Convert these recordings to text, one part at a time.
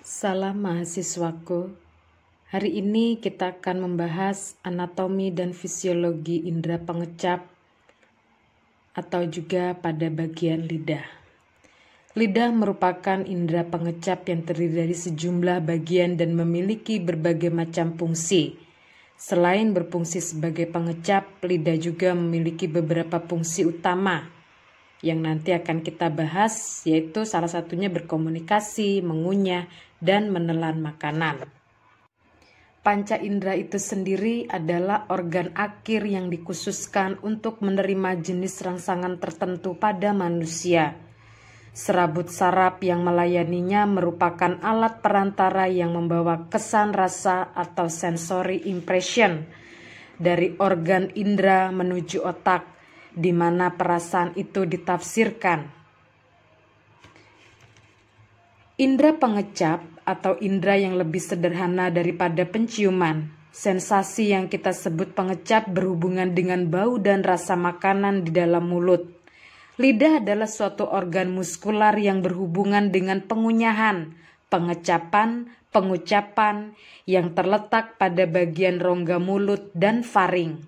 Salam mahasiswaku. Hari ini kita akan membahas anatomi dan fisiologi indera pengecap atau juga pada bagian lidah. Lidah merupakan indera pengecap yang terdiri dari sejumlah bagian dan memiliki berbagai macam fungsi. Selain berfungsi sebagai pengecap, lidah juga memiliki beberapa fungsi utama yang nanti akan kita bahas, yaitu salah satunya berkomunikasi, mengunyah, dan menelan makanan. Panca indera itu sendiri adalah organ akhir yang dikhususkan untuk menerima jenis rangsangan tertentu pada manusia. Serabut saraf yang melayaninya merupakan alat perantara yang membawa kesan rasa atau sensory impression dari organ indera menuju otak, di mana perasaan itu ditafsirkan. Indera pengecap atau indera yang lebih sederhana daripada penciuman. Sensasi yang kita sebut pengecap berhubungan dengan bau dan rasa makanan di dalam mulut. Lidah adalah suatu organ muskular yang berhubungan dengan pengunyahan, pengecapan, pengucapan yang terletak pada bagian rongga mulut dan faring.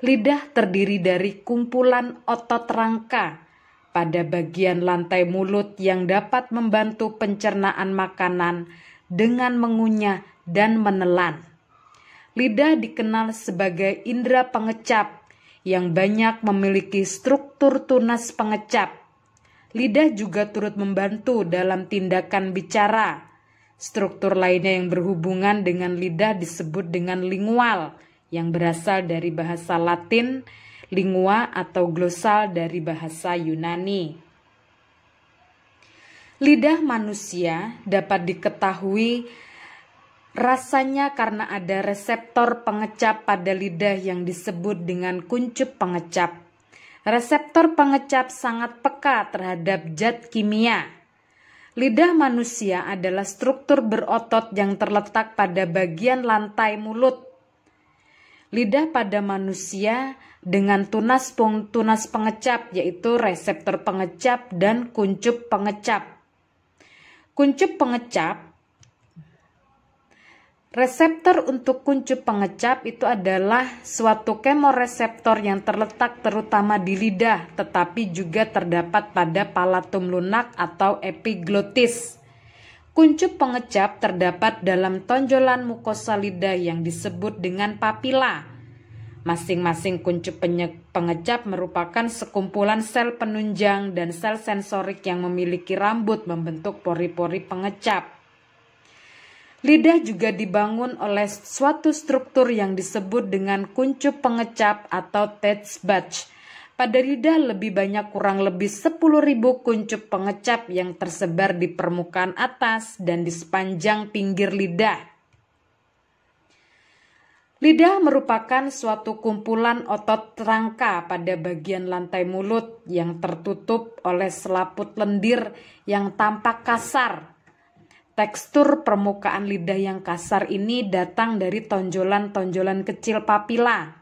Lidah terdiri dari kumpulan otot rangka pada bagian lantai mulut yang dapat membantu pencernaan makanan dengan mengunyah dan menelan. Lidah dikenal sebagai indera pengecap yang banyak memiliki struktur tunas pengecap. Lidah juga turut membantu dalam tindakan bicara. Struktur lainnya yang berhubungan dengan lidah disebut dengan lingual, yang berasal dari bahasa Latin, lingua atau glosal dari bahasa Yunani. Lidah manusia dapat diketahui rasanya karena ada reseptor pengecap pada lidah yang disebut dengan kuncup pengecap. Reseptor pengecap sangat peka terhadap zat kimia. Lidah manusia adalah struktur berotot yang terletak pada bagian lantai mulut. Lidah pada manusia dengan tunas pengecap, yaitu reseptor pengecap dan kuncup pengecap. Kuncup pengecap, reseptor untuk kuncup pengecap itu adalah suatu kemoreseptor yang terletak terutama di lidah, tetapi juga terdapat pada palatum lunak atau epiglotis. Kuncup pengecap terdapat dalam tonjolan mukosa lidah yang disebut dengan papila. Masing-masing kuncup pengecap merupakan sekumpulan sel penunjang dan sel sensorik yang memiliki rambut membentuk pori-pori pengecap. Lidah juga dibangun oleh suatu struktur yang disebut dengan kuncup pengecap atau taste buds. Pada lidah lebih banyak kurang lebih 10.000 kuncup pengecap yang tersebar di permukaan atas dan di sepanjang pinggir lidah. Lidah merupakan suatu kumpulan otot rangka pada bagian lantai mulut yang tertutup oleh selaput lendir yang tampak kasar. Tekstur permukaan lidah yang kasar ini datang dari tonjolan-tonjolan kecil papila.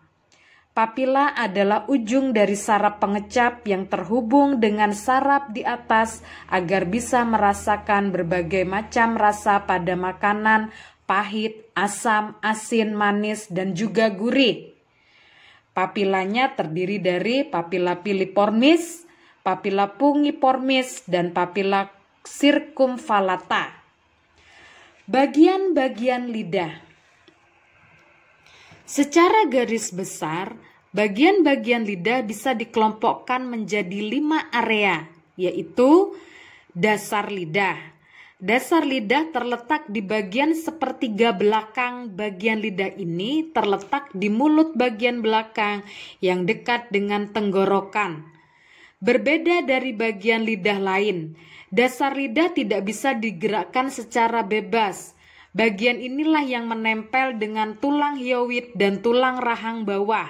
Papila adalah ujung dari saraf pengecap yang terhubung dengan saraf di atas agar bisa merasakan berbagai macam rasa pada makanan, pahit, asam, asin, manis, dan juga gurih. Papilanya terdiri dari papila piliformis, papila pungiformis, dan papila circumvallata. Bagian-bagian lidah. Secara garis besar, bagian-bagian lidah bisa dikelompokkan menjadi 5 area, yaitu dasar lidah. Dasar lidah terletak di bagian sepertiga belakang. Bagian lidah ini terletak di mulut bagian belakang yang dekat dengan tenggorokan. Berbeda dari bagian lidah lain, dasar lidah tidak bisa digerakkan secara bebas. Bagian inilah yang menempel dengan tulang hyoid dan tulang rahang bawah.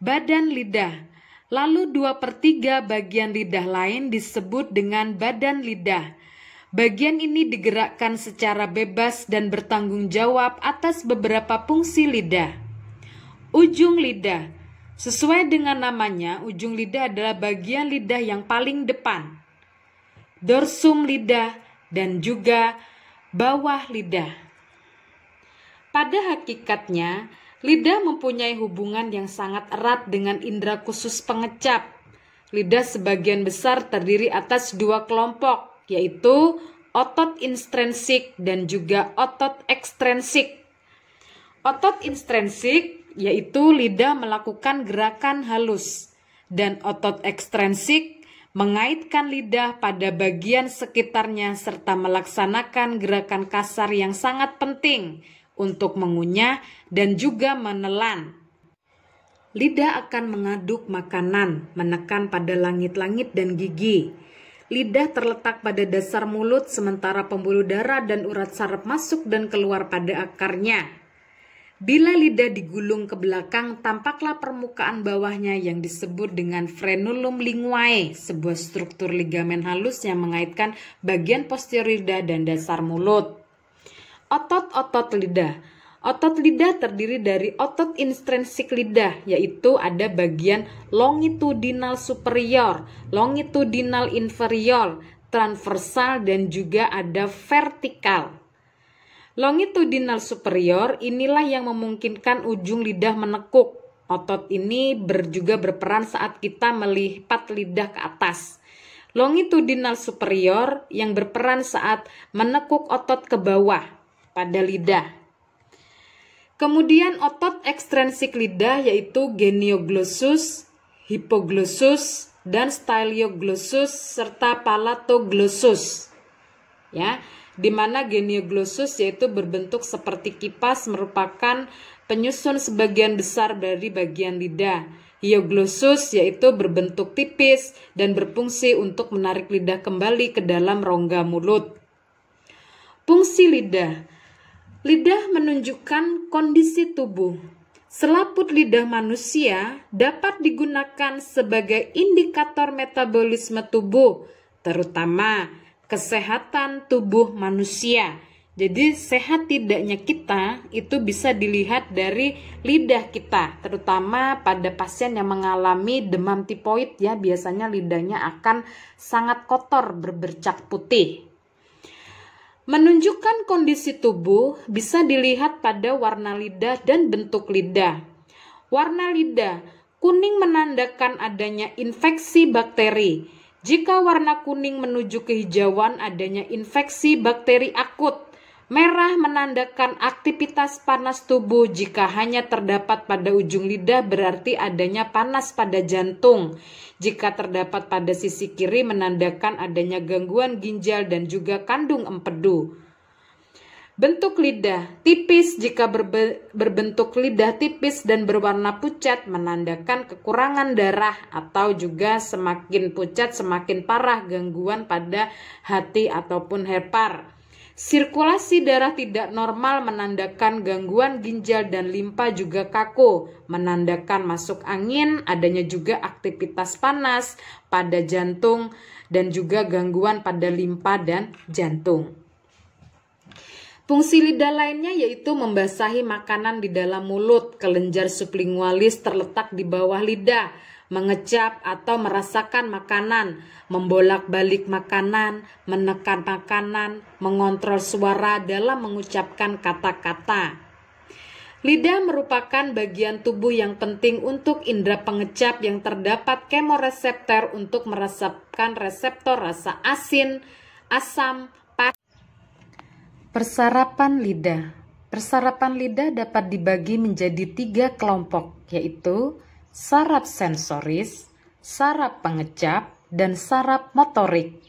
Badan lidah. Lalu 2/3 bagian lidah lain disebut dengan badan lidah. Bagian ini digerakkan secara bebas dan bertanggung jawab atas beberapa fungsi lidah. Ujung lidah. Sesuai dengan namanya, ujung lidah adalah bagian lidah yang paling depan. Dorsum lidah dan juga bawah lidah. Pada hakikatnya, lidah mempunyai hubungan yang sangat erat dengan indera khusus pengecap. Lidah sebagian besar terdiri atas dua kelompok, yaitu otot intrinsik dan juga otot ekstrinsik. Otot intrinsik yaitu lidah melakukan gerakan halus, dan otot ekstrinsik mengaitkan lidah pada bagian sekitarnya serta melaksanakan gerakan kasar yang sangat penting untuk mengunyah dan juga menelan. Lidah akan mengaduk makanan, menekan pada langit-langit dan gigi. Lidah terletak pada dasar mulut sementara pembuluh darah dan urat saraf masuk dan keluar pada akarnya. Bila lidah digulung ke belakang, tampaklah permukaan bawahnya yang disebut dengan frenulum linguae, sebuah struktur ligamen halus yang mengaitkan bagian posterior lidah dan dasar mulut. Otot-otot lidah. Otot lidah terdiri dari otot intrinsik lidah, yaitu ada bagian longitudinal superior, longitudinal inferior, transversal, dan juga ada vertikal. Longitudinal superior inilah yang memungkinkan ujung lidah menekuk. Otot ini juga berperan saat kita melipat lidah ke atas. Longitudinal superior yang berperan saat menekuk otot ke bawah pada lidah. Kemudian otot ekstrinsik lidah yaitu genioglossus, hypoglossus, dan stylioglossus serta palatoglossus. Ya, di mana genioglossus yaitu berbentuk seperti kipas merupakan penyusun sebagian besar dari bagian lidah. Hyoglossus yaitu berbentuk tipis dan berfungsi untuk menarik lidah kembali ke dalam rongga mulut. Fungsi lidah. Lidah menunjukkan kondisi tubuh. Selaput lidah manusia dapat digunakan sebagai indikator metabolisme tubuh, terutama kesehatan tubuh manusia. Jadi sehat tidaknya kita itu bisa dilihat dari lidah kita, terutama pada pasien yang mengalami demam tipoid ya, biasanya lidahnya akan sangat kotor berbercak putih. Menunjukkan kondisi tubuh bisa dilihat pada warna lidah dan bentuk lidah. Warna lidah kuning menandakan adanya infeksi bakteri. Jika warna kuning menuju kehijauan adanya infeksi bakteri akut. Merah menandakan aktivitas panas tubuh. Jika hanya terdapat pada ujung lidah berarti adanya panas pada jantung. Jika terdapat pada sisi kiri menandakan adanya gangguan ginjal dan juga kandung empedu. Bentuk lidah tipis. Jika berbentuk lidah tipis dan berwarna pucat menandakan kekurangan darah, atau juga semakin pucat semakin parah gangguan pada hati ataupun hepar. Sirkulasi darah tidak normal menandakan gangguan ginjal dan limpa juga kaku, menandakan masuk angin, adanya juga aktivitas panas pada jantung dan juga gangguan pada limpa dan jantung. Fungsi lidah lainnya yaitu membasahi makanan di dalam mulut. Kelenjar sublingualis terletak di bawah lidah, mengecap atau merasakan makanan, membolak-balik makanan, menekan makanan, mengontrol suara dalam mengucapkan kata-kata. Lidah merupakan bagian tubuh yang penting untuk indera pengecap yang terdapat kemoreseptor untuk merasakan reseptor rasa asin, asam, Persarapan lidah. Persarapan lidah dapat dibagi menjadi 3 kelompok, yaitu saraf sensoris, saraf pengecap, dan saraf motorik.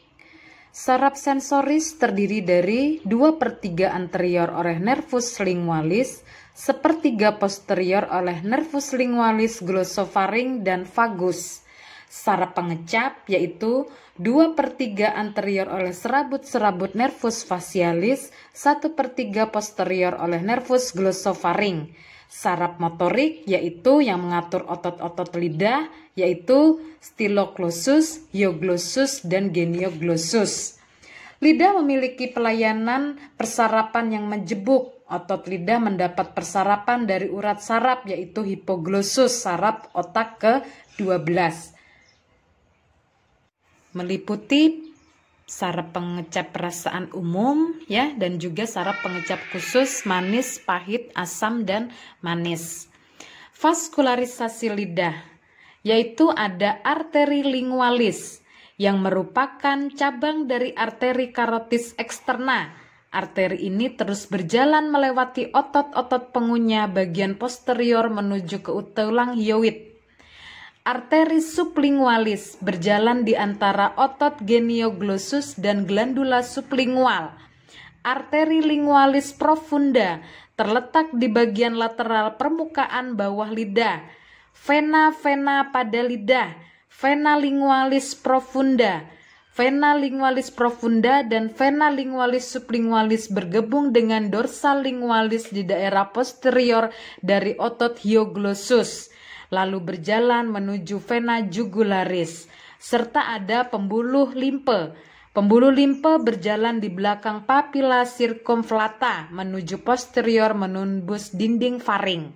Saraf sensoris terdiri dari 2/3 anterior oleh nervus lingualis, 1/3 posterior oleh nervus lingualis, glossofaring, dan vagus. Saraf pengecap yaitu 2/3 anterior oleh serabut-serabut nervus facialis, 1/3 posterior oleh nervus glossofaring. Saraf motorik yaitu yang mengatur otot-otot lidah yaitu styloglossus, hyoglossus, dan genioglossus. Lidah memiliki pelayanan persarapan yang menjebuk. Otot lidah mendapat persarapan dari urat saraf yaitu hipoglossus, saraf otak ke-12. Meliputi saraf pengecap perasaan umum ya, dan juga saraf pengecap khusus manis, pahit, asam, dan manis. Vaskularisasi lidah, yaitu ada arteri lingualis yang merupakan cabang dari arteri karotis eksterna. Arteri ini terus berjalan melewati otot-otot pengunyah bagian posterior menuju ke tulang hyoid. Arteri sublingualis berjalan di antara otot genioglossus dan glandula sublingual. Arteri lingualis profunda terletak di bagian lateral permukaan bawah lidah. Vena pada lidah, vena lingualis profunda. Vena lingualis profunda dan vena lingualis sublingualis bergabung dengan dorsal lingualis di daerah posterior dari otot hyoglossus, lalu berjalan menuju vena jugularis, serta ada pembuluh limpe. Pembuluh limpe berjalan di belakang papila circumflata menuju posterior menembus dinding faring.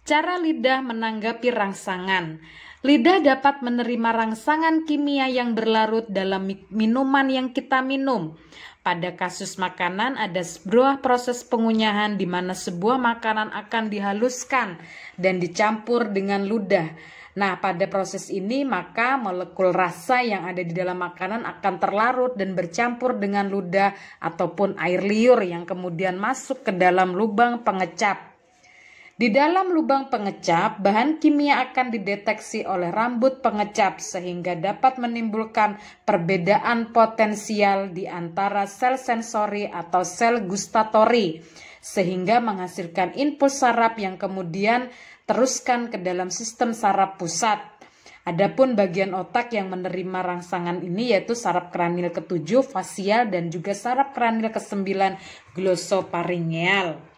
Cara lidah menanggapi rangsangan. Lidah dapat menerima rangsangan kimia yang berlarut dalam minuman yang kita minum. Pada kasus makanan ada sebuah proses pengunyahan di mana sebuah makanan akan dihaluskan dan dicampur dengan ludah. Nah, pada proses ini maka molekul rasa yang ada di dalam makanan akan terlarut dan bercampur dengan ludah ataupun air liur yang kemudian masuk ke dalam lubang pengecap. Di dalam lubang pengecap, bahan kimia akan dideteksi oleh rambut pengecap sehingga dapat menimbulkan perbedaan potensial di antara sel sensori atau sel gustatori sehingga menghasilkan impuls saraf yang kemudian teruskan ke dalam sistem saraf pusat. Adapun bagian otak yang menerima rangsangan ini yaitu saraf kranial ke-7 fasial dan juga saraf kranial ke-9 glosopharyngeal.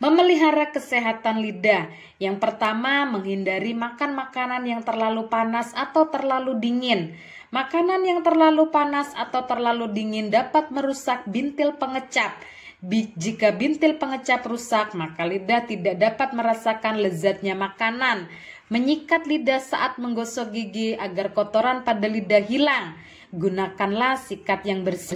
Memelihara kesehatan lidah. Yang pertama, menghindari makan makanan yang terlalu panas atau terlalu dingin. Makanan yang terlalu panas atau terlalu dingin dapat merusak bintil pengecap. Jika bintil pengecap rusak, maka lidah tidak dapat merasakan lezatnya makanan. Menyikat lidah saat menggosok gigi agar kotoran pada lidah hilang. Gunakanlah sikat yang bersih.